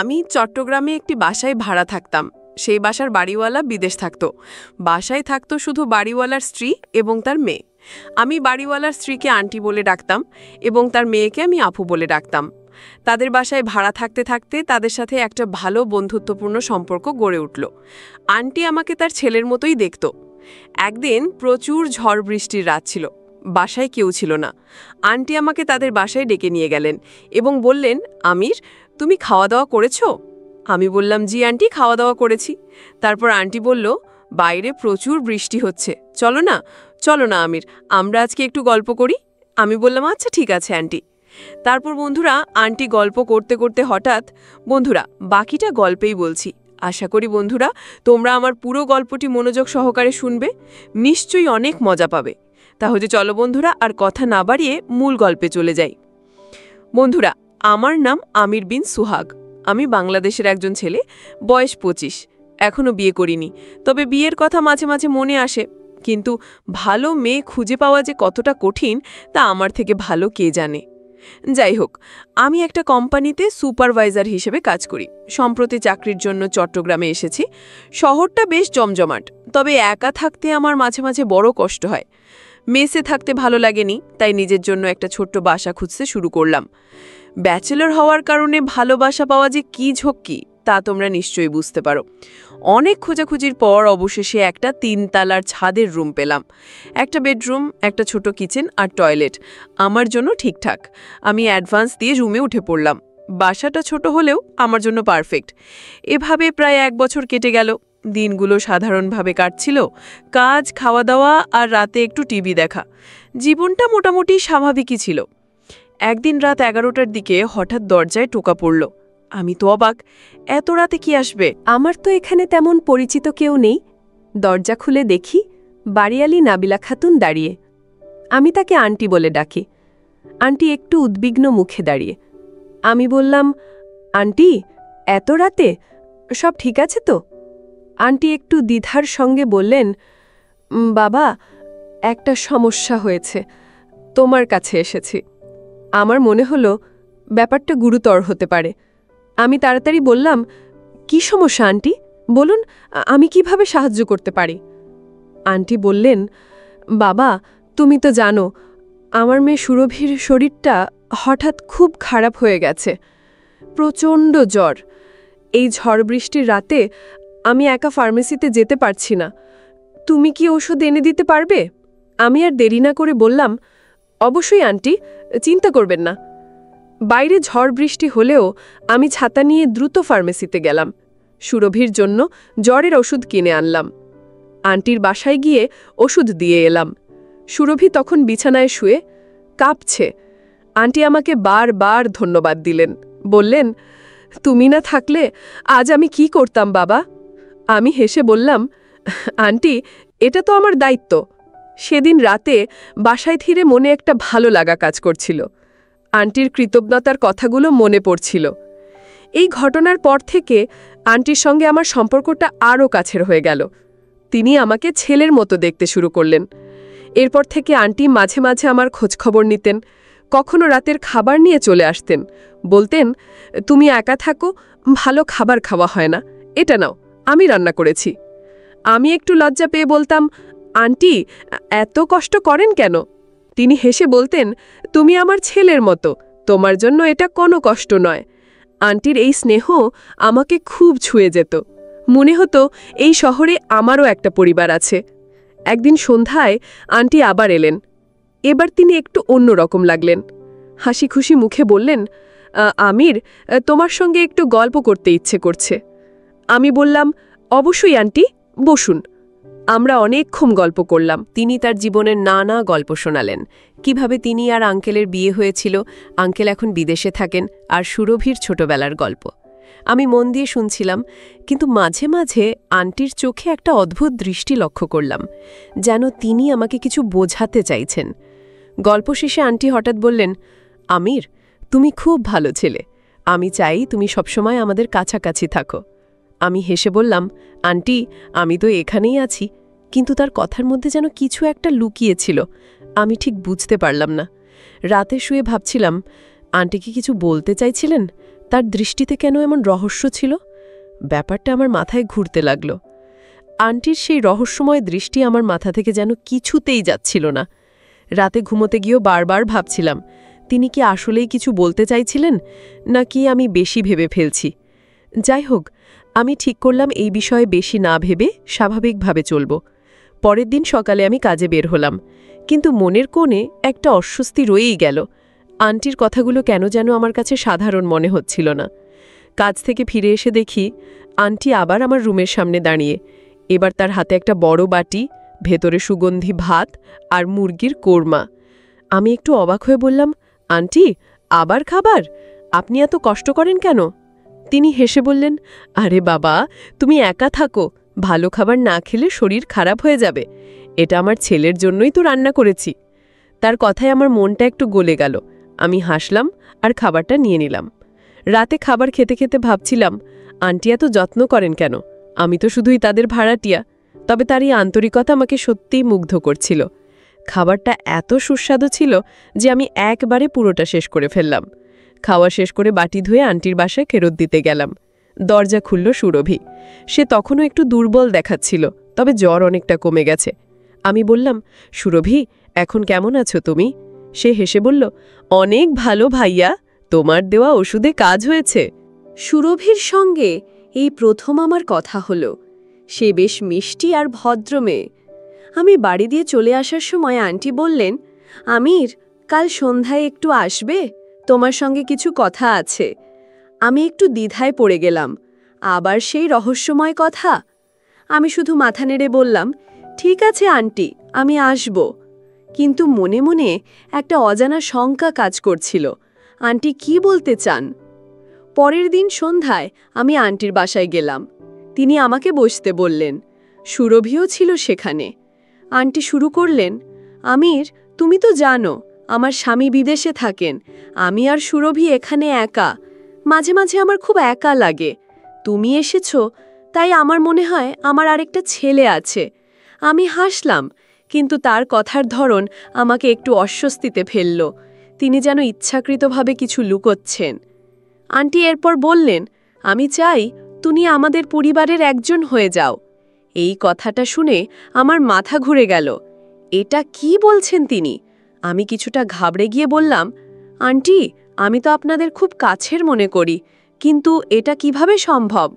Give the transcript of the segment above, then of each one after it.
আমি চট্টগ্রামে একটি বাসায় ভাড়া থাকতাম। সেই বাসার বাড়িওয়ালা বিদেশ থাকত। বাসায় থাকত শুধু বাড়িওয়ালার স্ত্রী এবং তার মেয়ে। আমি বাড়িওয়ালার স্ত্রীকে আন্টি বলে ডাকতাম এবং তার মেয়েকে আমি আপু বলে ডাকতাম। তাদের বাসায় ভাড়া থাকতে থাকতে তাদের সাথে একটা ভালো বন্ধুত্বপূর্ণ সম্পর্ক গড়ে উঠল। আন্টি আমাকে তার ছেলের মতোই দেখত। একদিন প্রচুর ঝড় বৃষ্টির রাত ছিল, বাসায় কেউ ছিল না। আন্টি আমাকে তাদের বাসায় ডেকে নিয়ে গেলেন এবং বললেন, আমির, তুমি খাওয়া দাওয়া করেছো? আমি বললাম, জি আন্টি, খাওয়া দাওয়া করেছি। তারপর আন্টি বলল, বাইরে প্রচুর বৃষ্টি হচ্ছে, চলো না আমির, আমরা আজকে একটু গল্প করি। আমি বললাম, আচ্ছা ঠিক আছে আন্টি। তারপর বন্ধুরা, আন্টি গল্প করতে করতে হঠাৎ, বন্ধুরা বাকিটা গল্পেই বলছি, আশা করি বন্ধুরা তোমরা আমার পুরো গল্পটি মনোযোগ সহকারে শুনবে, নিশ্চয়ই অনেক মজা পাবে। তাহলে চলো বন্ধুরা, আর কথা না বাড়িয়ে মূল গল্পে চলে যাই। বন্ধুরা, আমার নাম আমির বিন সুহাগ। আমি বাংলাদেশের একজন ছেলে, বয়স 25, এখনও বিয়ে করিনি। তবে বিয়ের কথা মাঝে মাঝে মনে আসে, কিন্তু ভালো মেয়ে খুঁজে পাওয়া যে কতটা কঠিন তা আমার থেকে ভালো কে জানে। যাই হোক, আমি একটা কোম্পানিতে সুপারভাইজার হিসেবে কাজ করি। সম্প্রতি চাকরির জন্য চট্টগ্রামে এসেছি। শহরটা বেশ জমজমাট, তবে একা থাকতে আমার মাঝে মাঝে বড় কষ্ট হয়। মেসে থাকতে ভালো লাগেনি, তাই নিজের জন্য একটা ছোট্ট বাসা খুঁজতে শুরু করলাম। ব্যাচেলর হওয়ার কারণে ভালোবাসা পাওয়া যে কী ঝক্কি তা তোমরা নিশ্চয়ই বুঝতে পারো। অনেক খোঁজাখুঁজির পর অবশেষে একটা 3 তলার ছাদের রুম পেলাম। একটা বেডরুম, একটা ছোট কিচেন আর টয়লেট আমার জন্য ঠিকঠাক। আমি অ্যাডভান্স দিয়ে রুমে উঠে পড়লাম। বাসাটা ছোট হলেও আমার জন্য পারফেক্ট। এভাবে প্রায় 1 বছর কেটে গেল। দিনগুলো সাধারণভাবে কাটছিল, কাজ, খাওয়া দাওয়া আর রাতে একটু টিভি দেখা। জীবনটা মোটামুটি স্বাভাবিকই ছিল। একদিন রাত 11টার দিকে হঠাৎ দরজায় টোকা পড়ল। আমি তো অবাক, এত রাতে কি আসবে? আমার তো এখানে তেমন পরিচিত কেউ নেই। দরজা খুলে দেখি বাড়িয়ালি নাবিলা খাতুন দাঁড়িয়ে। আমি তাকে আন্টি বলে ডাকি। আন্টি একটু উদ্বিগ্ন মুখে দাঁড়িয়ে। আমি বললাম, আন্টি, এত রাতে সব ঠিক আছে তো? আন্টি একটু দ্বিধার সঙ্গে বললেন, বাবা, একটা সমস্যা হয়েছে, তোমার কাছে এসেছি। আমার মনে হলো ব্যাপারটা গুরুতর হতে পারে। আমি তাড়াতাড়ি বললাম, কি সমস্যা আন্টি, বলুন, আমি কিভাবে সাহায্য করতে পারি? আন্টি বললেন, বাবা, তুমি তো জানো আমার মেয়ে সুরভির শরীরটা হঠাৎ খুব খারাপ হয়ে গেছে। প্রচণ্ড জ্বর। এই ঝড় বৃষ্টির রাতে আমি একা ফার্মেসিতে যেতে পারছি না। তুমি কি ওষুধ এনে দিতে পারবে? আমি আর দেরি না করে বললাম, অবশ্যই আন্টি, চিন্তা করবেন না। বাইরে ঝড় বৃষ্টি হলেও আমি ছাতা নিয়ে দ্রুত ফার্মেসিতে গেলাম। সুরভির জন্য জ্বরের ওষুধ কিনে আনলাম। আন্টির বাসায় গিয়ে ওষুধ দিয়ে এলাম। সুরভি তখন বিছানায় শুয়ে কাঁপছে। আন্টি আমাকে বারবার ধন্যবাদ দিলেন, বললেন, তুমি না থাকলে আজ আমি কি করতাম বাবা? আমি হেসে বললাম, আন্টি, এটা তো আমার দায়িত্ব। সেদিন রাতে বাসায় ফিরে মনে একটা ভালো লাগা কাজ করছিল। আন্টির কৃতজ্ঞতার কথাগুলো মনে পড়ছিল। এই ঘটনার পর থেকে আন্টির সঙ্গে আমার সম্পর্কটা আরও কাছের হয়ে গেল। তিনি আমাকে ছেলের মতো দেখতে শুরু করলেন। এরপর থেকে আন্টি মাঝে মাঝে আমার খোঁজখবর নিতেন। কখনো রাতের খাবার নিয়ে চলে আসতেন, বলতেন, তুমি একা থাকো, ভালো খাবার খাওয়া হয় না, এটা নাও, আমি রান্না করেছি। আমি একটু লজ্জা পেয়ে বলতাম, আন্টি, এত কষ্ট করেন কেন? তিনি হেসে বলতেন, তুমি আমার ছেলের মতো, তোমার জন্য এটা কোনো কষ্ট নয়। আন্টির এই স্নেহ আমাকে খুব ছুঁয়ে যেত। মনে হতো এই শহরে আমারও একটা পরিবার আছে। একদিন সন্ধ্যায় আন্টি আবার এলেন। এবার তিনি একটু অন্যরকম লাগলেন। হাসি খুশি মুখে বললেন, আমির, তোমার সঙ্গে একটু গল্প করতে ইচ্ছে করছে। আমি বললাম, অবশ্যই আন্টি, বসুন। আমরা অনেকক্ষণ গল্প করলাম। তিনি তার জীবনের নানা গল্প শোনালেন, কিভাবে তিনি আর আঙ্কেলের বিয়ে হয়েছিল, আঙ্কেল এখন বিদেশে থাকেন, আর সুরভির ছোটবেলার গল্প। আমি মন দিয়ে শুনছিলাম, কিন্তু মাঝে মাঝে আন্টির চোখে একটা অদ্ভুত দৃষ্টি লক্ষ্য করলাম, যেন তিনি আমাকে কিছু বোঝাতে চাইছেন। গল্প শেষে আন্টি হঠাৎ বললেন, আমির, তুমি খুব ভালো ছেলে, আমি চাই তুমি সবসময় আমাদের কাছাকাছি থাকো। আমি হেসে বললাম, আন্টি, আমি তো এখানেই আছি। কিন্তু তার কথার মধ্যে যেন কিছু একটা লুকিয়েছিল, আমি ঠিক বুঝতে পারলাম না। রাতে শুয়ে ভাবছিলাম, আন্টি কি কিছু বলতে চাইছিলেন? তার দৃষ্টিতে কেন এমন রহস্য ছিল? ব্যাপারটা আমার মাথায় ঘুরতে লাগল। আন্টির সেই রহস্যময় দৃষ্টি আমার মাথা থেকে যেন কিছুতেই যাচ্ছিল না। রাতে ঘুমোতে গিয়েও বারবার ভাবছিলাম, তিনি কি আসলেই কিছু বলতে চাইছিলেন, নাকি আমি বেশি ভেবে ফেলছি। যাই হোক, আমি ঠিক করলাম এই বিষয়ে বেশি না ভেবে স্বাভাবিকভাবে চলব। পরের দিন সকালে আমি কাজে বের হলাম, কিন্তু মনের কোণে একটা অস্বস্তি রয়েই গেল। আন্টির কথাগুলো কেন যেন আমার কাছে সাধারণ মনে হচ্ছিল না। কাজ থেকে ফিরে এসে দেখি আন্টি আবার আমার রুমের সামনে দাঁড়িয়ে। এবার তার হাতে একটা বড় বাটি, ভেতরে সুগন্ধি ভাত আর মুরগির কোরমা। আমি একটু অবাক হয়ে বললাম, আন্টি, আবার খাবার? আপনি এত কষ্ট করেন কেন? তিনি হেসে বললেন, আরে বাবা, তুমি একা থাকো, ভালো খাবার না খেলে শরীর খারাপ হয়ে যাবে। এটা আমার ছেলের জন্যই তো রান্না করেছি। তার কথায় আমার মনটা একটু গলে গেল। আমি হাসলাম আর খাবারটা নিয়ে নিলাম। রাতে খাবার খেতে খেতে ভাবছিলাম, আন্টি এত যত্ন করেন কেন? আমি তো শুধুই তাদের ভাড়াটিয়া। তবে তার এই আন্তরিকতা আমাকে সত্যিই মুগ্ধ করছিল। খাবারটা এত সুস্বাদু ছিল যে আমি একবারে পুরোটা শেষ করে ফেললাম। খাওয়া শেষ করে বাটি ধুয়ে আন্টির বাসায় ফেরত দিতে গেলাম। দরজা খুলল সুরভি। সে তখনও একটু দুর্বল দেখাচ্ছিল, তবে জ্বর অনেকটা কমে গেছে। আমি বললাম, সুরভি, এখন কেমন আছো তুমি? সে হেসে বলল, অনেক ভালো ভাইয়া, তোমার দেওয়া ওষুধে কাজ হয়েছে। সুরভির সঙ্গে এই প্রথম আমার কথা হলো। সে বেশ মিষ্টি আর ভদ্র মেয়ে। আমি বাড়ি দিয়ে চলে আসার সময় আন্টি বললেন, আমির, কাল সন্ধ্যায় একটু আসবে, তোমার সঙ্গে কিছু কথা আছে। আমি একটু দ্বিধায় পড়ে গেলাম। আবার সেই রহস্যময় কথা? আমি শুধু মাথা নেড়ে বললাম, ঠিক আছে আন্টি, আমি আসব। কিন্তু মনে মনে একটা অজানা শঙ্কা কাজ করছিল, আন্টি কি বলতে চান। পরের দিন সন্ধ্যায় আমি আন্টির বাসায় গেলাম। তিনি আমাকে বসতে বললেন। সুরভিও ছিল সেখানে। আন্টি শুরু করলেন, আমির, তুমি তো জানো আমার স্বামী বিদেশে থাকেন। আমি আর সুরভি এখানে একা। মাঝে মাঝে আমার খুব একা লাগে। তুমি এসেছো, তাই আমার মনে হয় আমার আরেকটা ছেলে আছে। আমি হাসলাম, কিন্তু তার কথার ধরন আমাকে একটু অস্বস্তিতে ফেলল। তিনি যেন ইচ্ছাকৃতভাবে কিছু লুকোচ্ছেন। আন্টি এরপর বললেন, আমি চাই তুমি আমাদের পরিবারের একজন হয়ে যাও। এই কথাটা শুনে আমার মাথা ঘুরে গেল। এটা কি বলছেন তিনি? আমি কিছুটা ঘাবড়ে গিয়ে বললাম, আন্টি, আমি তো আপনাদের খুব কাছের মনে করি, কিন্তু এটা কিভাবে সম্ভব?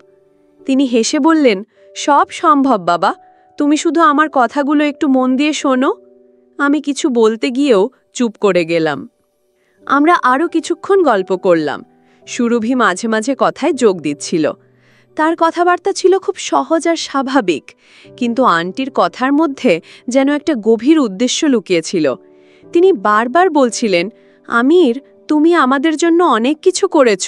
তিনি হেসে বললেন, সব সম্ভব বাবা, তুমি শুধু আমার কথাগুলো একটু মন দিয়ে শোনো। আমি কিছু বলতে গিয়েও চুপ করে গেলাম। আমরা আরও কিছুক্ষণ গল্প করলাম। সুরভি মাঝে মাঝে কথায় যোগ দিচ্ছিল। তার কথাবার্তা ছিল খুব সহজ আর স্বাভাবিক, কিন্তু আন্টির কথার মধ্যে যেন একটা গভীর উদ্দেশ্য লুকিয়েছিল। তিনি বারবার বলছিলেন, আমির, তুমি আমাদের জন্য অনেক কিছু করেছ।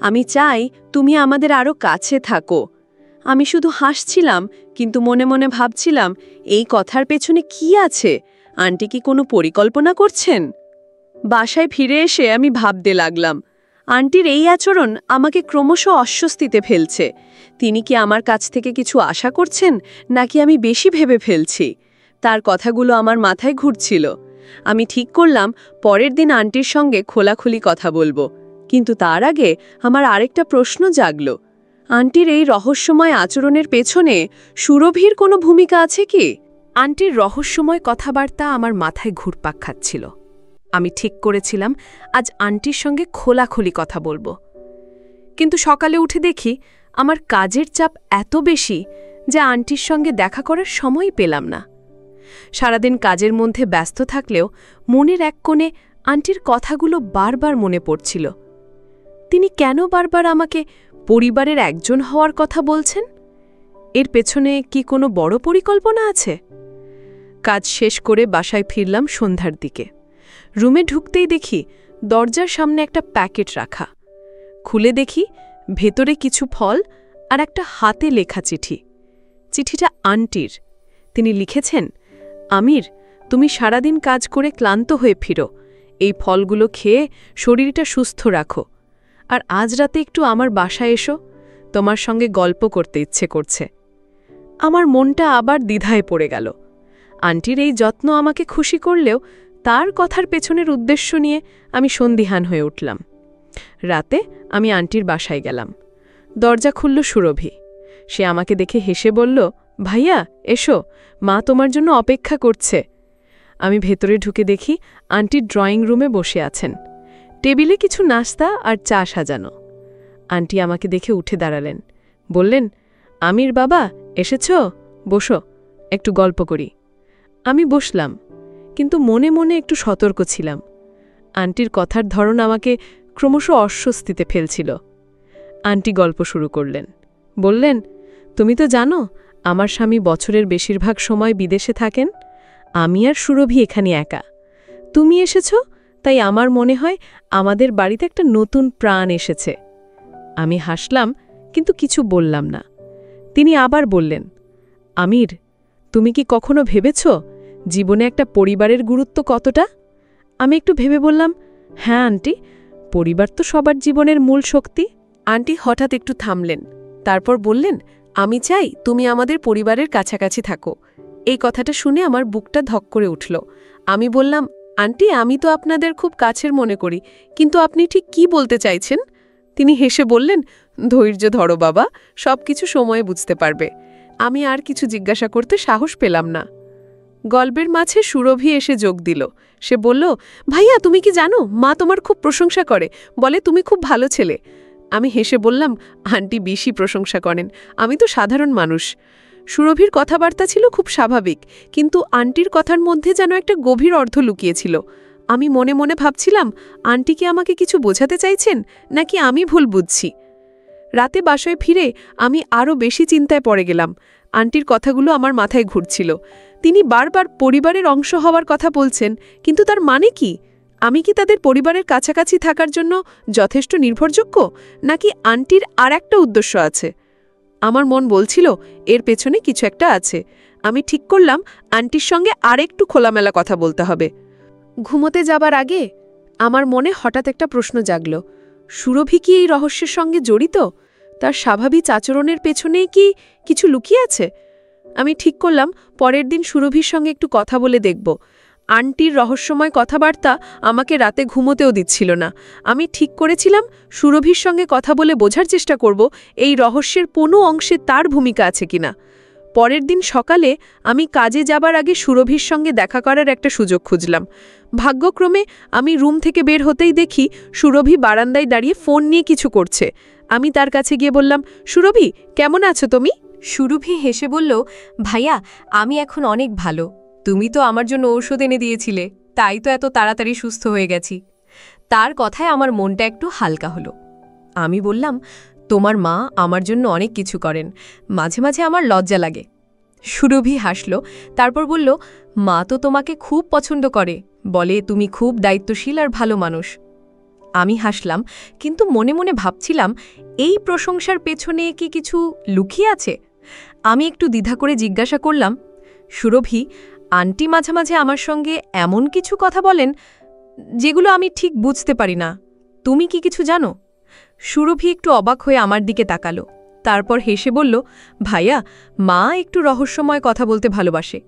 আমি চাই তুমি আমাদের আরও কাছে থাকো। আমি শুধু হাসছিলাম, কিন্তু মনে মনে ভাবছিলাম, এই কথার পেছনে কি আছে? আন্টি কি কোনো পরিকল্পনা করছেন? বাসায় ফিরে এসে আমি ভাবতে লাগলাম, আন্টির এই আচরণ আমাকে ক্রমশ অস্বস্তিতে ফেলছে। তিনি কি আমার কাছ থেকে কিছু আশা করছেন, নাকি আমি বেশি ভেবে ফেলছি? তার কথাগুলো আমার মাথায় ঘুরছিল। আমি ঠিক করলাম পরের দিন আন্টির সঙ্গে খোলাখুলি কথা বলবো। কিন্তু তার আগে আমার আরেকটা প্রশ্ন জাগল, আন্টির এই রহস্যময় আচরণের পেছনে সুরভির কোনো ভূমিকা আছে কি? আন্টির রহস্যময় কথাবার্তা আমার মাথায় ঘুরপাক খাচ্ছিল। আমি ঠিক করেছিলাম আজ আন্টির সঙ্গে খোলাখুলি কথা বলবো। কিন্তু সকালে উঠে দেখি আমার কাজের চাপ এত বেশি যে আন্টির সঙ্গে দেখা করার সময় পেলাম না। সারাদিন কাজের মধ্যে ব্যস্ত থাকলেও মনের এক কোণে আন্টির কথাগুলো বারবার মনে পড়ছিল। তিনি কেন বারবার আমাকে পরিবারের একজন হওয়ার কথা বলছেন? এর পেছনে কি কোনো বড় পরিকল্পনা আছে? কাজ শেষ করে বাসায় ফিরলাম সন্ধ্যার দিকে। রুমে ঢুকতেই দেখি দরজার সামনে একটা প্যাকেট রাখা। খুলে দেখি ভেতরে কিছু ফল আর একটা হাতে লেখা চিঠি। চিঠিটা আন্টির। তিনি লিখেছেন, আমির, তুমি সারাদিন কাজ করে ক্লান্ত হয়ে ফিরো। এই ফলগুলো খেয়ে শরীরটা সুস্থ রাখো। আর আজ রাতে একটু আমার বাসায় এসো, তোমার সঙ্গে গল্প করতে ইচ্ছে করছে। আমার মনটা আবার দ্বিধায় পড়ে গেল। আন্টির এই যত্ন আমাকে খুশি করলেও তার কথার পেছনের উদ্দেশ্য নিয়ে আমি সন্দিহান হয়ে উঠলাম। রাতে আমি আন্টির বাসায় গেলাম। দরজা খুলল সুরভি। সে আমাকে দেখে হেসে বলল, ভাইয়া এসো, মা তোমার জন্য অপেক্ষা করছে। আমি ভেতরে ঢুকে দেখি আন্টি ড্রয়িং রুমে বসে আছেন। টেবিলে কিছু নাস্তা আর চা সাজানো। আন্টি আমাকে দেখে উঠে দাঁড়ালেন, বললেন, আমির বাবা এসেছ, বসো, একটু গল্প করি। আমি বসলাম, কিন্তু মনে মনে একটু সতর্ক ছিলাম। আন্টির কথার ধরন আমাকে ক্রমশ অস্বস্তিতে ফেলছিল। আন্টি গল্প শুরু করলেন, বললেন, তুমি তো জানো আমার স্বামী বছরের বেশিরভাগ সময় বিদেশে থাকেন। আমি আর সুরভি এখানে একা। তুমি এসেছ, তাই আমার মনে হয় আমাদের বাড়িতে একটা নতুন প্রাণ এসেছে। আমি হাসলাম, কিন্তু কিছু বললাম না। তিনি আবার বললেন, আমির, তুমি কি কখনো ভেবেছ জীবনে একটা পরিবারের গুরুত্ব কতটা? আমি একটু ভেবে বললাম, হ্যাঁ আন্টি, পরিবার তো সবার জীবনের মূল শক্তি। আন্টি হঠাৎ একটু থামলেন, তারপর বললেন, আমি চাই তুমি আমাদের পরিবারের কাছাকাছি থাকো। এই কথাটা শুনে আমার বুকটা ধক করে উঠল। আমি বললাম, আন্টি, আমি তো আপনাদের খুব কাছের মনে করি, কিন্তু আপনি ঠিক কি বলতে চাইছেন? তিনি হেসে বললেন, ধৈর্য ধরো বাবা, সব কিছু সময়ে বুঝতে পারবে। আমি আর কিছু জিজ্ঞাসা করতে সাহস পেলাম না। গল্পের মাঝে সুরভি এসে যোগ দিল। সে বলল, ভাইয়া তুমি কি জানো, মা তোমার খুব প্রশংসা করে, বলে তুমি খুব ভালো ছেলে। আমি হেসে বললাম, আন্টি বেশি প্রশংসা করেন, আমি তো সাধারণ মানুষ। সুরভির কথাবার্তা ছিল খুব স্বাভাবিক, কিন্তু আন্টির কথার মধ্যে যেন একটা গভীর অর্থ লুকিয়েছিল। আমি মনে মনে ভাবছিলাম, আন্টি কি আমাকে কিছু বোঝাতে চাইছেন, নাকি আমি ভুল বুঝছি? রাতে বাসায় ফিরে আমি আরও বেশি চিন্তায় পড়ে গেলাম। আন্টির কথাগুলো আমার মাথায় ঘুরছিল। তিনি বারবার পরিবারের অংশ হওয়ার কথা বলছেন, কিন্তু তার মানে কি? আমি কি তাদের পরিবারের কাছাকাছি থাকার জন্য যথেষ্ট নির্ভরযোগ্য, নাকি আন্টির আর একটা উদ্দেশ্য আছে? আমার মন বলছিল এর পেছনে কিছু একটা আছে। আমি ঠিক করলাম আন্টির সঙ্গে আরেকটু খোলামেলা কথা বলতে হবে। ঘুমোতে যাবার আগে আমার মনে হঠাৎ একটা প্রশ্ন জাগল, সুরভি কি এই রহস্যের সঙ্গে জড়িত? তার স্বাভাবিক আচরণের পেছনেই কি কিছু লুকিয়ে আছে? আমি ঠিক করলাম পরের দিন সুরভির সঙ্গে একটু কথা বলে দেখব। আন্টির রহস্যময় কথাবার্তা আমাকে রাতে ঘুমোতেও দিচ্ছিল না। আমি ঠিক করেছিলাম সুরভির সঙ্গে কথা বলে বোঝার চেষ্টা করব এই রহস্যের কোনো অংশে তার ভূমিকা আছে কিনা। পরের দিন সকালে আমি কাজে যাবার আগে সুরভির সঙ্গে দেখা করার একটা সুযোগ খুঁজলাম। ভাগ্যক্রমে আমি রুম থেকে বের হতেই দেখি সুরভি বারান্দায় দাঁড়িয়ে ফোন নিয়ে কিছু করছে। আমি তার কাছে গিয়ে বললাম, সুরভি, কেমন আছো তুমি? সুরভি হেসে বলল, ভাইয়া, আমি এখন অনেক ভালো। তুমি তো আমার জন্য ঔষধ এনে দিয়েছিলে, তাই তো এত তাড়াতাড়ি সুস্থ হয়ে গেছি। তার কথায় আমার মনটা একটু হালকা হলো। আমি বললাম, তোমার মা আমার জন্য অনেক কিছু করেন, মাঝে মাঝে আমার লজ্জা লাগে। সুরভি হাসল, তারপর বলল, মা তো তোমাকে খুব পছন্দ করে, বলে তুমি খুব দায়িত্বশীল আর ভালো মানুষ। আমি হাসলাম, কিন্তু মনে মনে ভাবছিলাম এই প্রশংসার পেছনে কি কিছু লুকিয়ে আছে। আমি একটু দ্বিধা করে জিজ্ঞাসা করলাম, সুরভি, আন্টি মাঝে মাঝে আমার সঙ্গে এমন কিছু কথা বলেন যেগুলো আমি ঠিক বুঝতে পারি না, তুমি কি কিছু জানো? সুরভি একটু অবাক হয়ে আমার দিকে তাকালো, তারপর হেসে বলল, ভাইয়া, মা একটু রহস্যময় কথা বলতে ভালোবাসে।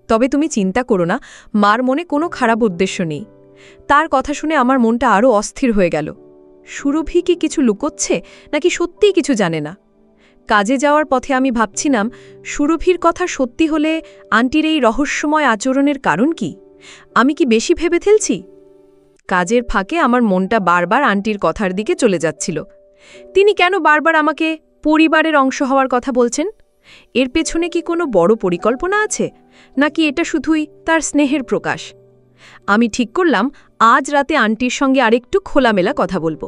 তবে তুমি চিন্তা করো না, মার মনে কোনো খারাপ উদ্দেশ্য নেই। তার কথা শুনে আমার মনটা আরও অস্থির হয়ে গেল। সুরভি কি কিছু লুকোচ্ছে, নাকি সত্যিই কিছু জানে না? কাজে যাওয়ার পথে আমি ভাবছিলাম, সুরভির কথা সত্যি হলে আন্টির এই রহস্যময় আচরণের কারণ কি? আমি কি বেশি ভেবে ফেলছি? কাজের ফাঁকে আমার মনটা বারবার আন্টির কথার দিকে চলে যাচ্ছিল। তিনি কেন বারবার আমাকে পরিবারের অংশ হওয়ার কথা বলছেন? এর পেছনে কি কোনো বড় পরিকল্পনা আছে, নাকি এটা শুধুই তার স্নেহের প্রকাশ? আমি ঠিক করলাম আজ রাতে আন্টির সঙ্গে আরেকটু খোলামেলা কথা বলবো।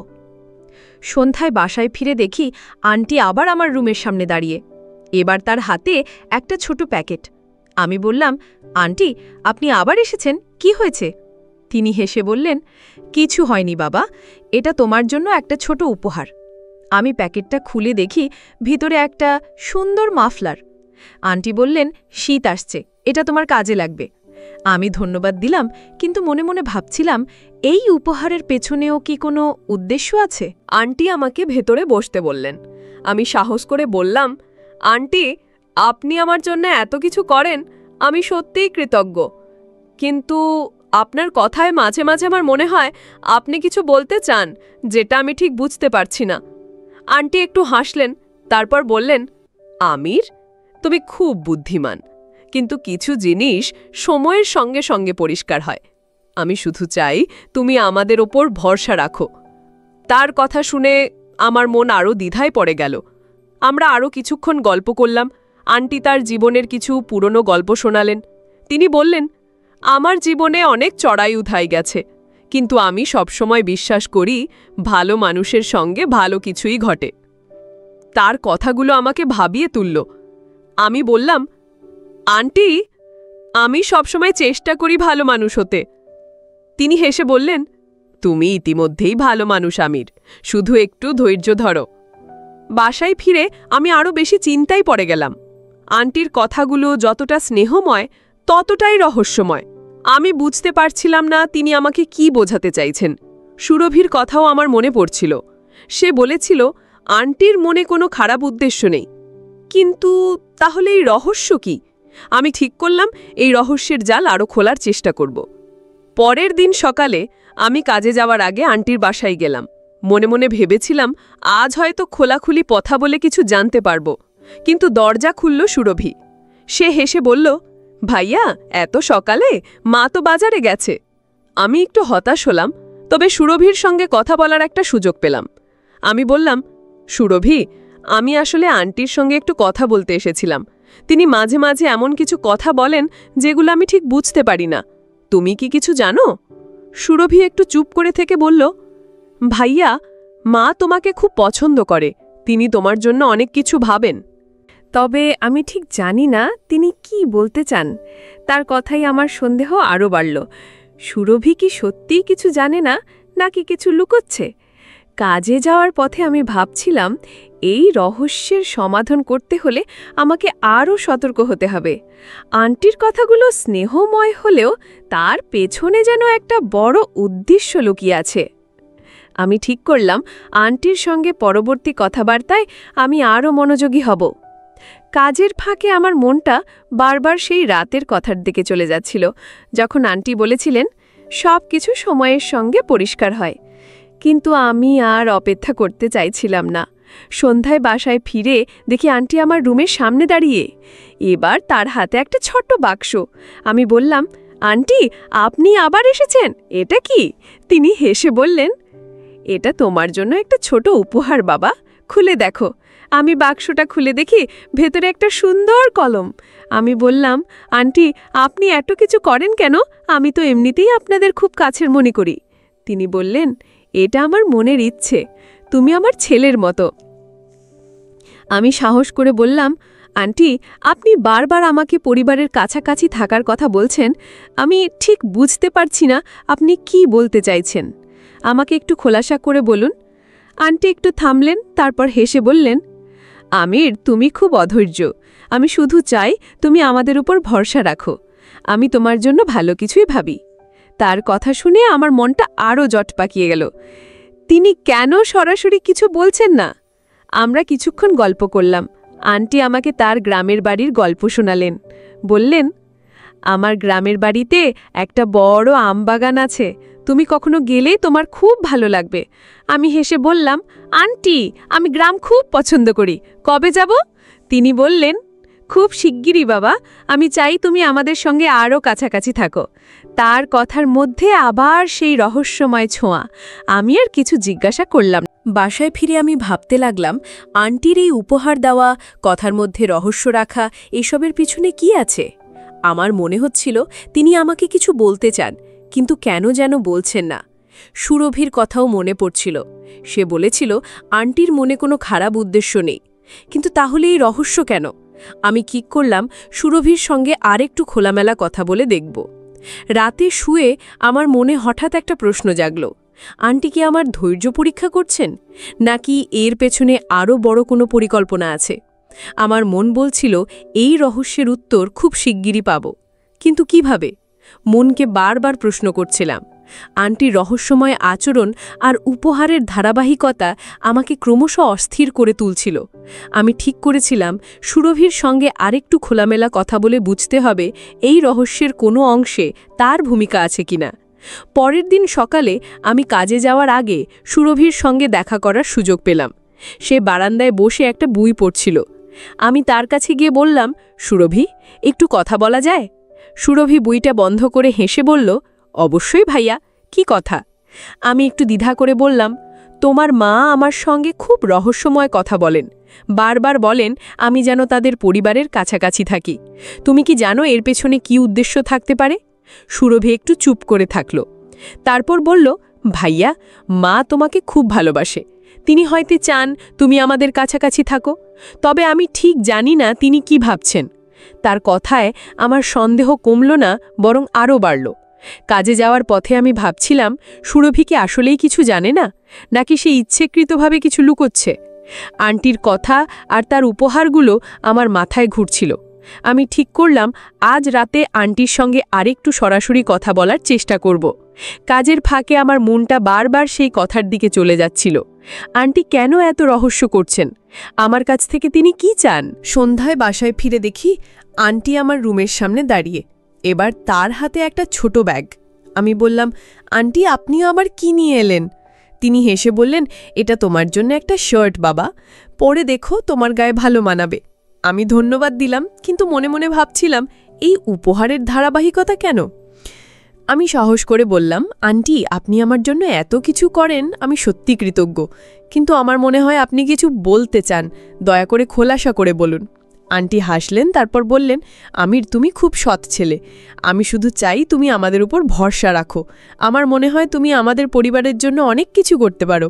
সন্ধ্যায় বাসায় ফিরে দেখি আন্টি আবার আমার রুমের সামনে দাঁড়িয়ে। এবার তার হাতে একটা ছোট প্যাকেট। আমি বললাম, আন্টি, আপনি আবার এসেছেন, কি হয়েছে? তিনি হেসে বললেন, কিছু হয়নি বাবা, এটা তোমার জন্য একটা ছোট উপহার। আমি প্যাকেটটা খুলে দেখি ভিতরে একটা সুন্দর মাফলার। আন্টি বললেন, শীত আসছে, এটা তোমার কাজে লাগবে। আমি ধন্যবাদ দিলাম, কিন্তু মনে মনে ভাবছিলাম এই উপহারের পেছনেও কি কোনো উদ্দেশ্য আছে? আন্টি আমাকে ভেতরে বসতে বললেন। আমি সাহস করে বললাম, আন্টি, আপনি আমার জন্য এত কিছু করেন, আমি সত্যিই কৃতজ্ঞ। কিন্তু আপনার কথায় মাঝে মাঝে আমার মনে হয় আপনি কিছু বলতে চান, যেটা আমি ঠিক বুঝতে পারছি না। আন্টি একটু হাসলেন, তারপর বললেন, আমির, তুমি খুব বুদ্ধিমান, কিন্তু কিছু জিনিস সময়ের সঙ্গে সঙ্গে পরিষ্কার হয়। আমি শুধু চাই তুমি আমাদের ওপর ভরসা রাখো। তার কথা শুনে আমার মন আরও দ্বিধায় পড়ে গেল। আমরা আরও কিছুক্ষণ গল্প করলাম। আন্টি তার জীবনের কিছু পুরনো গল্প শোনালেন। তিনি বললেন, আমার জীবনে অনেক চড়াই উঠাই গেছে, কিন্তু আমি সবসময় বিশ্বাস করি ভালো মানুষের সঙ্গে ভালো কিছুই ঘটে। তার কথাগুলো আমাকে ভাবিয়ে তুলল। আমি বললাম, আন্টি, আমি সবসময় চেষ্টা করি ভালো মানুষ হতে। তিনি হেসে বললেন, তুমি ইতিমধ্যেই ভালো মানুষ আমির, শুধু একটু ধৈর্য ধরো। বাসায় ফিরে আমি আরও বেশি চিন্তায় পড়ে গেলাম। আন্টির কথাগুলো যতটা স্নেহময় ততটাই রহস্যময়। আমি বুঝতে পারছিলাম না তিনি আমাকে কি বোঝাতে চাইছেন। সুরভির কথাও আমার মনে পড়ছিল। সে বলেছিল আন্টির মনে কোনো খারাপ উদ্দেশ্য নেই। কিন্তু তাহলে এই রহস্য কি? আমি ঠিক করলাম এই রহস্যের জাল আরও খোলার চেষ্টা করব। পরের দিন সকালে আমি কাজে যাওয়ার আগে আন্টির বাসায় গেলাম। মনে মনে ভেবেছিলাম আজ হয়তো খোলাখুলি কথা বলে কিছু জানতে পারব, কিন্তু দরজা খুলল সুরভি। সে হেসে বলল, ভাইয়া, এত সকালে? মা তো বাজারে গেছে। আমি একটু হতাশ হলাম, তবে সুরভির সঙ্গে কথা বলার একটা সুযোগ পেলাম। আমি বললাম, সুরভি, আমি আসলে আন্টির সঙ্গে একটু কথা বলতে এসেছিলাম। তিনি মাঝে মাঝে এমন কিছু কথা বলেন যেগুলো আমি ঠিক বুঝতে পারি না। তুমি কি কিছু জানো? সুরভি একটু চুপ করে থেকে বলল, ভাইয়া, মা তোমাকে খুব পছন্দ করে। তিনি তোমার জন্য অনেক কিছু ভাবেন। তবে আমি ঠিক জানি না তিনি কি বলতে চান। তার কথাই আমার সন্দেহ আরও বাড়ল। সুরভি কি সত্যিই কিছু জানে না, নাকি কিছু লুকোচ্ছে? কাজে যাওয়ার পথে আমি ভাবছিলাম এই রহস্যের সমাধান করতে হলে আমাকে আরও সতর্ক হতে হবে। আন্টির কথাগুলো স্নেহময় হলেও তার পেছনে যেন একটা বড় উদ্দেশ্য লুকিয়ে আছে। আমি ঠিক করলাম আন্টির সঙ্গে পরবর্তী কথাবার্তায় আমি আরও মনোযোগী হব। কাজের ফাঁকে আমার মনটা বারবার সেই রাতের কথার দিকে চলে যাচ্ছিল, যখন আন্টি বলেছিলেন সব কিছু সময়ের সঙ্গে পরিষ্কার হয়। কিন্তু আমি আর অপেক্ষা করতে চাইছিলাম না। সন্ধ্যায় বাসায় ফিরে দেখি আন্টি আমার রুমের সামনে দাঁড়িয়ে। এবার তার হাতে একটা ছোট্ট বাক্স। আমি বললাম, আন্টি, আপনি আবার এসেছেন, এটা কি? তিনি হেসে বললেন, এটা তোমার জন্য একটা ছোট উপহার বাবা, খুলে দেখো। আমি বাক্সটা খুলে দেখি ভেতরে একটা সুন্দর কলম। আমি বললাম, আন্টি, আপনি এত কিছু করেন কেন? আমি তো এমনিতেই আপনাদের খুব কাছের মনে করি। তিনি বললেন, এটা আমার মনের ইচ্ছে, তুমি আমার ছেলের মতো। আমি সাহস করে বললাম, আন্টি, আপনি বারবার আমাকে পরিবারের কাছাকাছি থাকার কথা বলছেন। আমি ঠিক বুঝতে পারছি না আপনি কি বলতে চাইছেন। আমাকে একটু খোলাসা করে বলুন। আন্টি একটু থামলেন, তারপর হেসে বললেন, আমির, তুমি খুব অধৈর্য। আমি শুধু চাই তুমি আমাদের উপর ভরসা রাখো। আমি তোমার জন্য ভালো কিছুই ভাবি। তার কথা শুনে আমার মনটা আরও জট পাকিয়ে গেল। তিনি কেন সরাসরি কিছু বলছেন না? আমরা কিছুক্ষণ গল্প করলাম। আন্টি আমাকে তার গ্রামের বাড়ির গল্প শোনালেন। বললেন, আমার গ্রামের বাড়িতে একটা বড় আমবাগান আছে, তুমি কখনো গেলে তোমার খুব ভালো লাগবে। আমি হেসে বললাম, আন্টি, আমি গ্রাম খুব পছন্দ করি, কবে যাব? তিনি বললেন, খুব শিগগিরই বাবা, আমি চাই তুমি আমাদের সঙ্গে আরও কাছাকাছি থাকো। তার কথার মধ্যে আবার সেই রহস্যময় ছোঁয়া। আমি আর কিছু জিজ্ঞাসা করলাম। বাসায় ফিরে আমি ভাবতে লাগলাম, আন্টির এই উপহার দেওয়া, কথার মধ্যে রহস্য রাখা, এসবের পিছনে কি আছে? আমার মনে হচ্ছিল তিনি আমাকে কিছু বলতে চান, কিন্তু কেন যেন বলছেন না। সুরভির কথাও মনে পড়ছিল। সে বলেছিল আন্টির মনে কোনো খারাপ উদ্দেশ্য নেই। কিন্তু তাহলে এই রহস্য কেন? আমি ঠিক করলাম সুরভির সঙ্গে আরেকটু খোলামেলা কথা বলে দেখব। রাতে শুয়ে আমার মনে হঠাৎ একটা প্রশ্ন জাগল, আন্টি কি আমার ধৈর্য পরীক্ষা করছেন, নাকি এর পেছনে আরও বড় কোনো পরিকল্পনা আছে? আমার মন বলছিল এই রহস্যের উত্তর খুব শিগগিরই পাব, কিন্তু কিভাবে? মনকে বারবার প্রশ্ন করছিলাম। আন্টির রহস্যময় আচরণ আর উপহারের ধারাবাহিকতা আমাকে ক্রমশ অস্থির করে তুলছিল। আমি ঠিক করেছিলাম সুরভির সঙ্গে আরেকটু খোলামেলা কথা বলে বুঝতে হবে এই রহস্যের কোনো অংশে তার ভূমিকা আছে কিনা। পরের দিন সকালে আমি কাজে যাওয়ার আগে সুরভির সঙ্গে দেখা করার সুযোগ পেলাম। সে বারান্দায় বসে একটা বই পড়ছিল। আমি তার কাছে গিয়ে বললাম, সুরভি, একটু কথা বলা যায়? সুরভি বইটা বন্ধ করে হেসে বলল, অবশ্যই ভাইয়া, কি কথা? আমি একটু দ্বিধা করে বললাম, তোমার মা আমার সঙ্গে খুব রহস্যময় কথা বলেন, বারবার বলেন আমি যেন তাদের পরিবারের কাছাকাছি থাকি। তুমি কি জানো এর পেছনে কি উদ্দেশ্য থাকতে পারে? সুরভি একটু চুপ করে থাকল। তারপর বলল, ভাইয়া, মা তোমাকে খুব ভালোবাসে। তিনি হয়তো চান তুমি আমাদের কাছাকাছি থাকো, তবে আমি ঠিক জানি না তিনি কি ভাবছেন। তার কথায় আমার সন্দেহ কমল না, বরং আরও বাড়ল। কাজে যাওয়ার পথে আমি ভাবছিলাম, সুরভি কি আসলেই কিছু জানে না, নাকি সে ইচ্ছেকৃতভাবে কিছু লুকোচ্ছে? আন্টির কথা আর তার উপহারগুলো আমার মাথায় ঘুরছিল। আমি ঠিক করলাম আজ রাতে আন্টির সঙ্গে আরেকটু সরাসরি কথা বলার চেষ্টা করব। কাজের ফাঁকে আমার মনটা বারবার সেই কথার দিকে চলে যাচ্ছিল। আন্টি কেন এত রহস্য করছেন? আমার কাছ থেকে তিনি কি চান? সন্ধ্যায় বাসায় ফিরে দেখি আন্টি আমার রুমের সামনে দাঁড়িয়ে, এবার তার হাতে একটা ছোট ব্যাগ। আমি বললাম, আন্টি, আপনিও আবার কি নিয়ে এলেন? তিনি হেসে বললেন, এটা তোমার জন্য একটা শার্ট বাবা, পরে দেখো তোমার গায়ে ভালো মানাবে। আমি ধন্যবাদ দিলাম, কিন্তু মনে মনে ভাবছিলাম এই উপহারের ধারাবাহিকতা কেন? আমি সাহস করে বললাম, আন্টি, আপনি আমার জন্য এত কিছু করেন, আমি সত্যি কৃতজ্ঞ, কিন্তু আমার মনে হয় আপনি কিছু বলতে চান, দয়া করে খোলাসা করে বলুন। আন্টি হাসলেন, তারপর বললেন, আমির, তুমি খুব সৎ ছেলে। আমি শুধু চাই তুমি আমাদের উপর ভরসা রাখো। আমার মনে হয় তুমি আমাদের পরিবারের জন্য অনেক কিছু করতে পারো।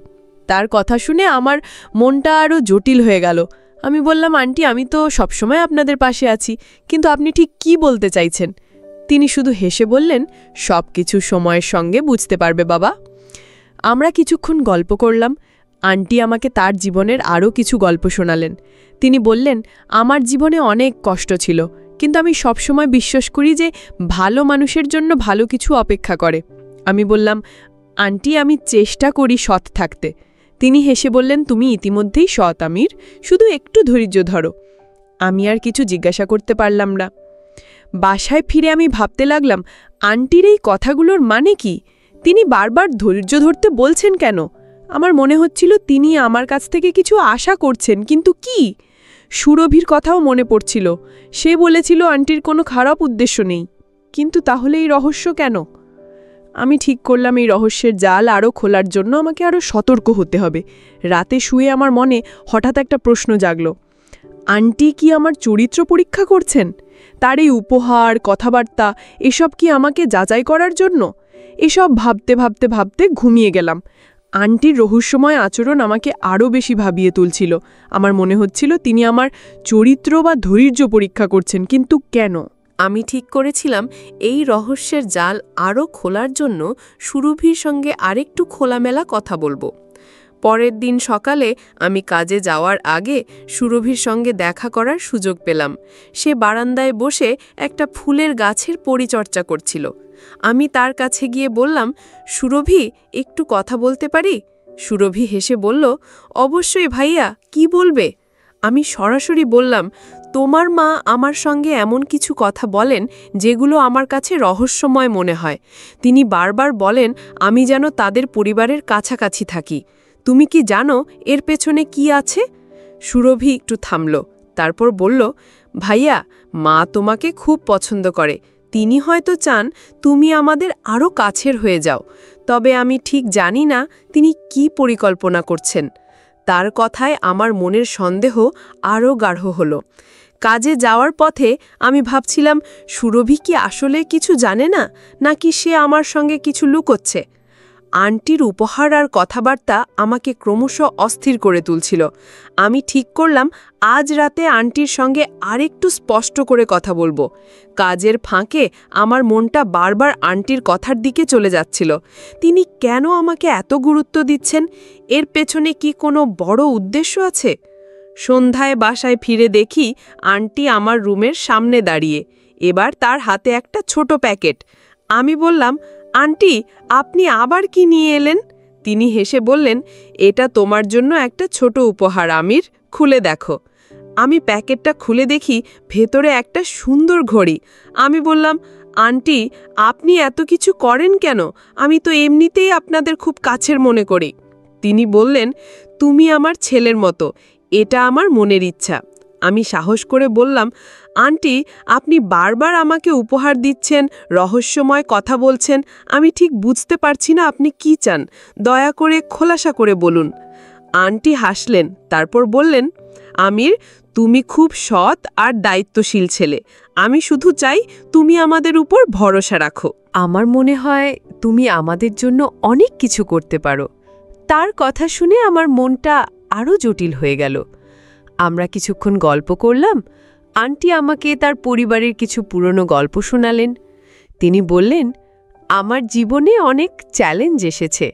তার কথা শুনে আমার মনটা আরও জটিল হয়ে গেল। আমি বললাম, আন্টি, আমি তো সবসময় আপনাদের পাশে আছি, কিন্তু আপনি ঠিক কি বলতে চাইছেন? তিনি শুধু হেসে বললেন, সব কিছু সময়ের সঙ্গে বুঝতে পারবে বাবা। আমরা কিছুক্ষণ গল্প করলাম। আন্টি আমাকে তার জীবনের আরও কিছু গল্প শোনালেন। তিনি বললেন, আমার জীবনে অনেক কষ্ট ছিল, কিন্তু আমি সবসময় বিশ্বাস করি যে ভালো মানুষের জন্য ভালো কিছু অপেক্ষা করে। আমি বললাম, আন্টি, আমি চেষ্টা করি সৎ থাকতে। তিনি হেসে বললেন, তুমি ইতিমধ্যেই সৎ আমির, শুধু একটু ধৈর্য ধরো। আমি আর কিছু জিজ্ঞাসা করতে পারলাম না। বাসায় ফিরে আমি ভাবতে লাগলাম, আন্টির এই কথাগুলোর মানে কি? তিনি বারবার ধৈর্য ধরতে বলছেন কেন? আমার মনে হচ্ছিল তিনি আমার কাছ থেকে কিছু আশা করছেন, কিন্তু কি? সুরভির কথাও মনে পড়ছিল। সে বলেছিল আন্টির কোনো খারাপ উদ্দেশ্য নেই, কিন্তু তাহলে এই রহস্য কেন? আমি ঠিক করলাম এই রহস্যের জাল আরও খোলার জন্য আমাকে আরও সতর্ক হতে হবে। রাতে শুয়ে আমার মনে হঠাৎ একটা প্রশ্ন জাগল, আন্টি কি আমার চরিত্র পরীক্ষা করছেন? তার এই উপহার, কথাবার্তা, এসব কি আমাকে যাচাই করার জন্য? এসব ভাবতে ভাবতে ভাবতে ঘুমিয়ে গেলাম। আন্টির রহস্যময় আচরণ আমাকে আরও বেশি ভাবিয়ে তুলছিল। আমার মনে হচ্ছিল তিনি আমার চরিত্র বা ধৈর্য পরীক্ষা করছেন, কিন্তু কেন? আমি ঠিক করেছিলাম এই রহস্যের জাল আরও খোলার জন্য সুরভির সঙ্গে আরেকটু খোলামেলা কথা বলবো। পরের দিন সকালে আমি কাজে যাওয়ার আগে সুরভির সঙ্গে দেখা করার সুযোগ পেলাম। সে বারান্দায় বসে একটা ফুলের গাছের পরিচর্যা করছিল। আমি তার কাছে গিয়ে বললাম, সুরভি, একটু কথা বলতে পারি? সুরভি হেসে বলল, অবশ্যই ভাইয়া, কি বলবে? আমি সরাসরি বললাম, তোমার মা আমার সঙ্গে এমন কিছু কথা বলেন যেগুলো আমার কাছে রহস্যময় মনে হয়। তিনি বারবার বলেন আমি যেন তাদের পরিবারের কাছাকাছি থাকি। তুমি কি জানো এর পেছনে কি আছে? সুরভি একটু থামল, তারপর বলল, ভাইয়া, মা তোমাকে খুব পছন্দ করে। তিনি হয়তো চান তুমি আমাদের আরও কাছের হয়ে যাও, তবে আমি ঠিক জানি না তিনি কি পরিকল্পনা করছেন। তার কথায় আমার মনের সন্দেহ আরও গাঢ় হলো। কাজে যাওয়ার পথে আমি ভাবছিলাম, সুরভি কি আসলে কিছু জানে না, নাকি সে আমার সঙ্গে কিছু লুকোচ্ছে? আন্টির উপহার আর কথাবার্তা আমাকে ক্রমশ অস্থির করে তুলছিল। আমি ঠিক করলাম আজ রাতে আন্টির সঙ্গে আরেকটু স্পষ্ট করে কথা বলবো। কাজের ফাঁকে আমার মনটা বারবার আন্টির কথার দিকে চলে যাচ্ছিল। তিনি কেন আমাকে এত গুরুত্ব দিচ্ছেন? এর পেছনে কি কোনো বড় উদ্দেশ্য আছে? সন্ধ্যায় বাসায় ফিরে দেখি আন্টি আমার রুমের সামনে দাঁড়িয়ে, এবার তার হাতে একটা ছোট প্যাকেট। আমি বললাম, আন্টি, আপনি আবার কি নিয়ে এলেন? তিনি হেসে বললেন, এটা তোমার জন্য একটা ছোট উপহার আমির, খুলে দেখো। আমি প্যাকেটটা খুলে দেখি ভেতরে একটা সুন্দর ঘড়ি। আমি বললাম, আন্টি, আপনি এত কিছু করেন কেন? আমি তো এমনিতেই আপনাদের খুব কাছের মনে করি। তিনি বললেন, তুমি আমার ছেলের মতো, এটা আমার মনের ইচ্ছা। আমি সাহস করে বললাম, আন্টি, আপনি বারবার আমাকে উপহার দিচ্ছেন, রহস্যময় কথা বলছেন, আমি ঠিক বুঝতে পারছি না আপনি কি চান, দয়া করে খোলাসা করে বলুন। আন্টি হাসলেন, তারপর বললেন, আমির, তুমি খুব সৎ আর দায়িত্বশীল ছেলে। আমি শুধু চাই তুমি আমাদের উপর ভরসা রাখো। আমার মনে হয় তুমি আমাদের জন্য অনেক কিছু করতে পারো। তার কথা শুনে আমার মনটা আরও জটিল হয়ে গেল। আমরা কিছুক্ষণ গল্প করলাম। আন্টি আমাকে তার পরিবারের কিছু পুরনো গল্প শোনালেন। তিনি বললেন, আমার জীবনে অনেক চ্যালেঞ্জ এসেছে,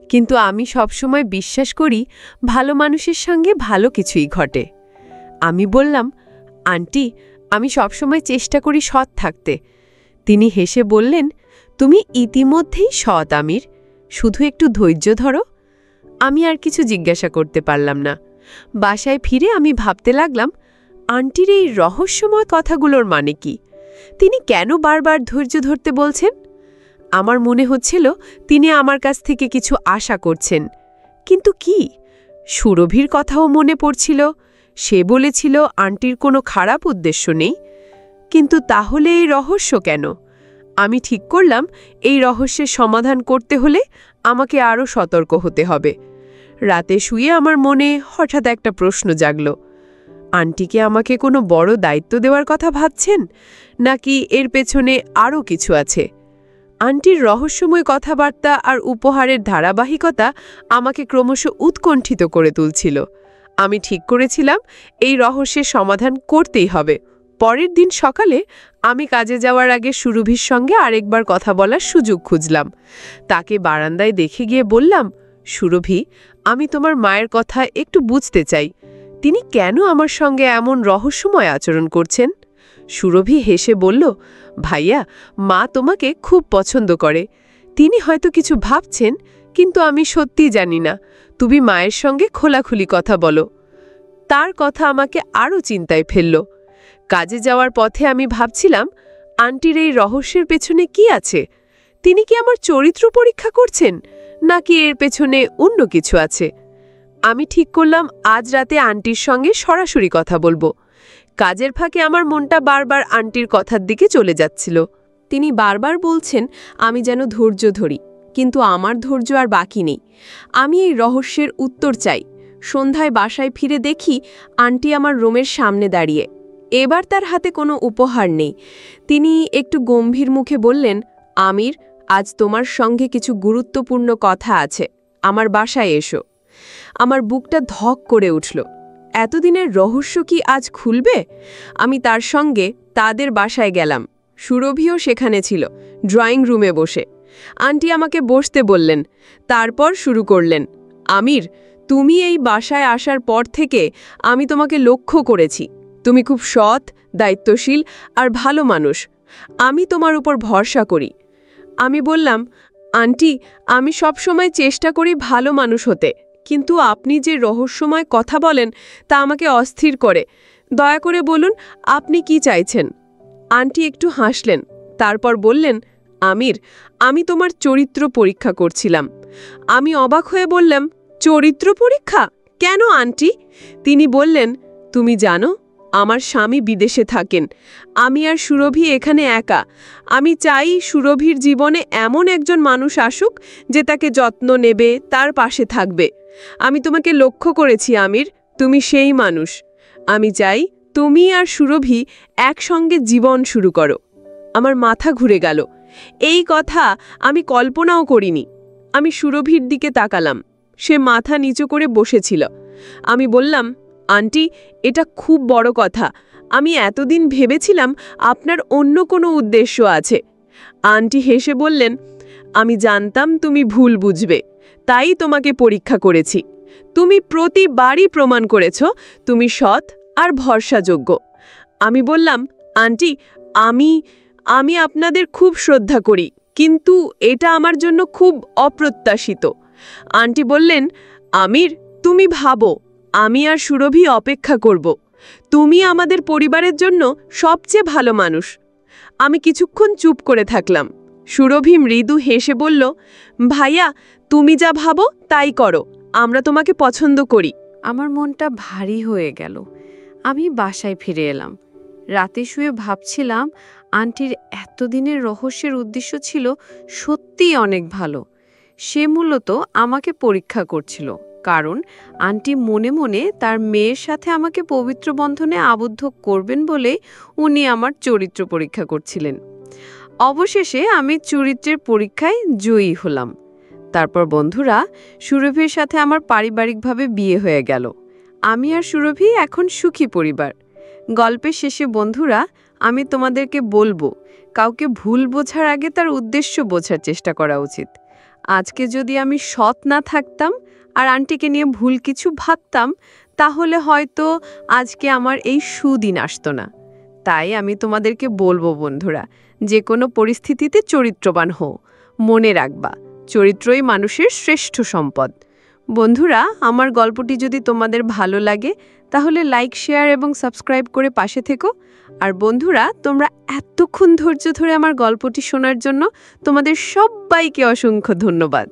কিন্তু আমি সবসময় বিশ্বাস করি ভালো মানুষের সঙ্গে ভালো কিছুই ঘটে। আমি বললাম, আন্টি, আমি সবসময় চেষ্টা করি সৎ থাকতে। তিনি হেসে বললেন, তুমি ইতিমধ্যেই সৎ আমির, শুধু একটু ধৈর্য ধরো। আমি আর কিছু জিজ্ঞাসা করতে পারলাম না। বাসায় ফিরে আমি ভাবতে লাগলাম, আন্টির এই রহস্যময় কথাগুলোর মানে কি? তিনি কেন বারবার ধৈর্য ধরতে বলছেন? আমার মনে হচ্ছিল তিনি আমার কাছ থেকে কিছু আশা করছেন। কিন্তু কি? সুরভির কথাও মনে পড়ছিল। সে বলেছিল আন্টির কোনো খারাপ উদ্দেশ্য নেই। কিন্তু তাহলে এই রহস্য কেন? আমি ঠিক করলাম, এই রহস্যের সমাধান করতে হলে আমাকে আরও সতর্ক হতে হবে। রাতে শুয়ে আমার মনে হঠাৎ একটা প্রশ্ন জাগল। আন্টিকে আমাকে কোনো বড় দায়িত্ব দেওয়ার কথা ভাবছেন, নাকি এর পেছনে আরও কিছু আছে? আন্টির রহস্যময় কথাবার্তা আর উপহারের ধারাবাহিকতা আমাকে ক্রমশ উৎকণ্ঠিত করে তুলছিল। আমি ঠিক করেছিলাম এই রহস্যের সমাধান করতেই হবে। পরের দিন সকালে আমি কাজে যাওয়ার আগে সুরভির সঙ্গে আরেকবার কথা বলার সুযোগ খুঁজলাম। তাকে বারান্দায় দেখে গিয়ে বললাম, সুরভি, আমি তোমার মায়ের কথা একটু বুঝতে চাই। তিনি কেন আমার সঙ্গে এমন রহস্যময় আচরণ করছেন? সুরভি হেসে বলল, ভাইয়া, মা তোমাকে খুব পছন্দ করে। তিনি হয়তো কিছু ভাবছেন, কিন্তু আমি সত্যিই জানি না। তুমি মায়ের সঙ্গে খোলাখুলি কথা বলো। তার কথা আমাকে আরও চিন্তায় ফেলল। কাজে যাওয়ার পথে আমি ভাবছিলাম, আন্টির এই রহস্যের পেছনে কি আছে? তিনি কি আমার চরিত্র পরীক্ষা করছেন, নাকি এর পেছনে অন্য কিছু আছে? আমি ঠিক করলাম আজ রাতে আন্টির সঙ্গে সরাসরি কথা বলবো। কাজের ফাঁকে আমার মনটা বারবার আন্টির কথার দিকে চলে যাচ্ছিল। তিনি বারবার বলছেন আমি যেন ধৈর্য ধরি, কিন্তু আমার ধৈর্য আর বাকি নেই। আমি এই রহস্যের উত্তর চাই। সন্ধ্যায় বাসায় ফিরে দেখি আন্টি আমার রুমের সামনে দাঁড়িয়ে। এবার তার হাতে কোনো উপহার নেই। তিনি একটু গম্ভীর মুখে বললেন, আমির, আজ তোমার সঙ্গে কিছু গুরুত্বপূর্ণ কথা আছে, আমার বাসায় এসো। আমার বুকটা ধক করে উঠল। এতদিনের রহস্য কি আজ খুলবে? আমি তার সঙ্গে তাদের বাসায় গেলাম। সুরভিও সেখানে ছিল, ড্রয়িং রুমে বসে। আন্টি আমাকে বসতে বললেন, তারপর শুরু করলেন, আমির, তুমি এই বাসায় আসার পর থেকে আমি তোমাকে লক্ষ্য করেছি। তুমি খুব সৎ, দায়িত্বশীল আর ভালো মানুষ। আমি তোমার উপর ভরসা করি। আমি বললাম, আন্টি, আমি সবসময় চেষ্টা করি ভালো মানুষ হতে, কিন্তু আপনি যে রহস্যময় কথা বলেন তা আমাকে অস্থির করে। দয়া করে বলুন, আপনি কি চাইছেন? আন্টি একটু হাসলেন, তারপর বললেন, আমির, আমি তোমার চরিত্র পরীক্ষা করছিলাম। আমি অবাক হয়ে বললাম, চরিত্র পরীক্ষা? কেন আন্টি? তিনি বললেন, তুমি জানো, আমার স্বামী বিদেশে থাকেন। আমি আর সুরভি এখানে একা। আমি চাই সুরভির জীবনে এমন একজন মানুষ আসুক যে তাকে যত্ন নেবে, তার পাশে থাকবে। আমি তোমাকে লক্ষ্য করেছি আমির, তুমি সেই মানুষ। আমি চাই তুমি আর সুরভি একসঙ্গে জীবন শুরু করো। আমার মাথা ঘুরে গেল। এই কথা আমি কল্পনাও করিনি। আমি সুরভির দিকে তাকালাম। সে মাথা নিচু করে বসেছিল। আমি বললাম, আন্টি, এটা খুব বড় কথা। আমি এতদিন ভেবেছিলাম আপনার অন্য কোনো উদ্দেশ্য আছে। আন্টি হেসে বললেন, আমি জানতাম তুমি ভুল বুঝবে, তাই তোমাকে পরীক্ষা করেছি। তুমি প্রতিবারই প্রমাণ করেছ তুমি সৎ আর ভরসাযোগ্য। আমি বললাম, আন্টি, আমি আপনাদের খুব শ্রদ্ধা করি, কিন্তু এটা আমার জন্য খুব অপ্রত্যাশিত। আন্টি বললেন, আমির, তুমি ভাবো, আমি আর সুরভি অপেক্ষা করব। তুমি আমাদের পরিবারের জন্য সবচেয়ে ভালো মানুষ। আমি কিছুক্ষণ চুপ করে থাকলাম। সুরভি মৃদু হেসে বলল, ভাইয়া, তুমি যা ভাবো তাই করো, আমরা তোমাকে পছন্দ করি। আমার মনটা ভারী হয়ে গেল। আমি বাসায় ফিরে এলাম। রাতে শুয়ে ভাবছিলাম, আন্টির এতদিনের রহস্যের উদ্দেশ্য ছিল সত্যিই অনেক ভালো। সে মূলত আমাকে পরীক্ষা করছিল, কারণ আন্টি মনে মনে তার মেয়ের সাথে আমাকে পবিত্র বন্ধনে আবদ্ধ করবেন বলে উনি আমার চরিত্র পরীক্ষা করছিলেন। অবশেষে আমি চরিত্রের পরীক্ষায় জয়ী হলাম। তারপর বন্ধুরা, সুরভির সাথে আমার পারিবারিকভাবে বিয়ে হয়ে গেল। আমি আর সুরভি এখন সুখী পরিবার। গল্পের শেষে বন্ধুরা, আমি তোমাদেরকে বলবো, কাউকে ভুল বোঝার আগে তার উদ্দেশ্য বোঝার চেষ্টা করা উচিত। আজকে যদি আমি সৎ না থাকতাম আর আন্টিকে নিয়ে ভুল কিছু ভাবতাম, তাহলে হয়তো আজকে আমার এই সুদিন আসতো না। তাই আমি তোমাদেরকে বলবো বন্ধুরা, যে কোনো পরিস্থিতিতে চরিত্রবান হও। মনে রাখবা, চরিত্রই মানুষের শ্রেষ্ঠ সম্পদ। বন্ধুরা, আমার গল্পটি যদি তোমাদের ভালো লাগে তাহলে লাইক, শেয়ার এবং সাবস্ক্রাইব করে পাশে থেকো। আর বন্ধুরা, তোমরা এতক্ষণ ধৈর্য ধরে আমার গল্পটি শোনার জন্য তোমাদের সবাইকে অসংখ্য ধন্যবাদ।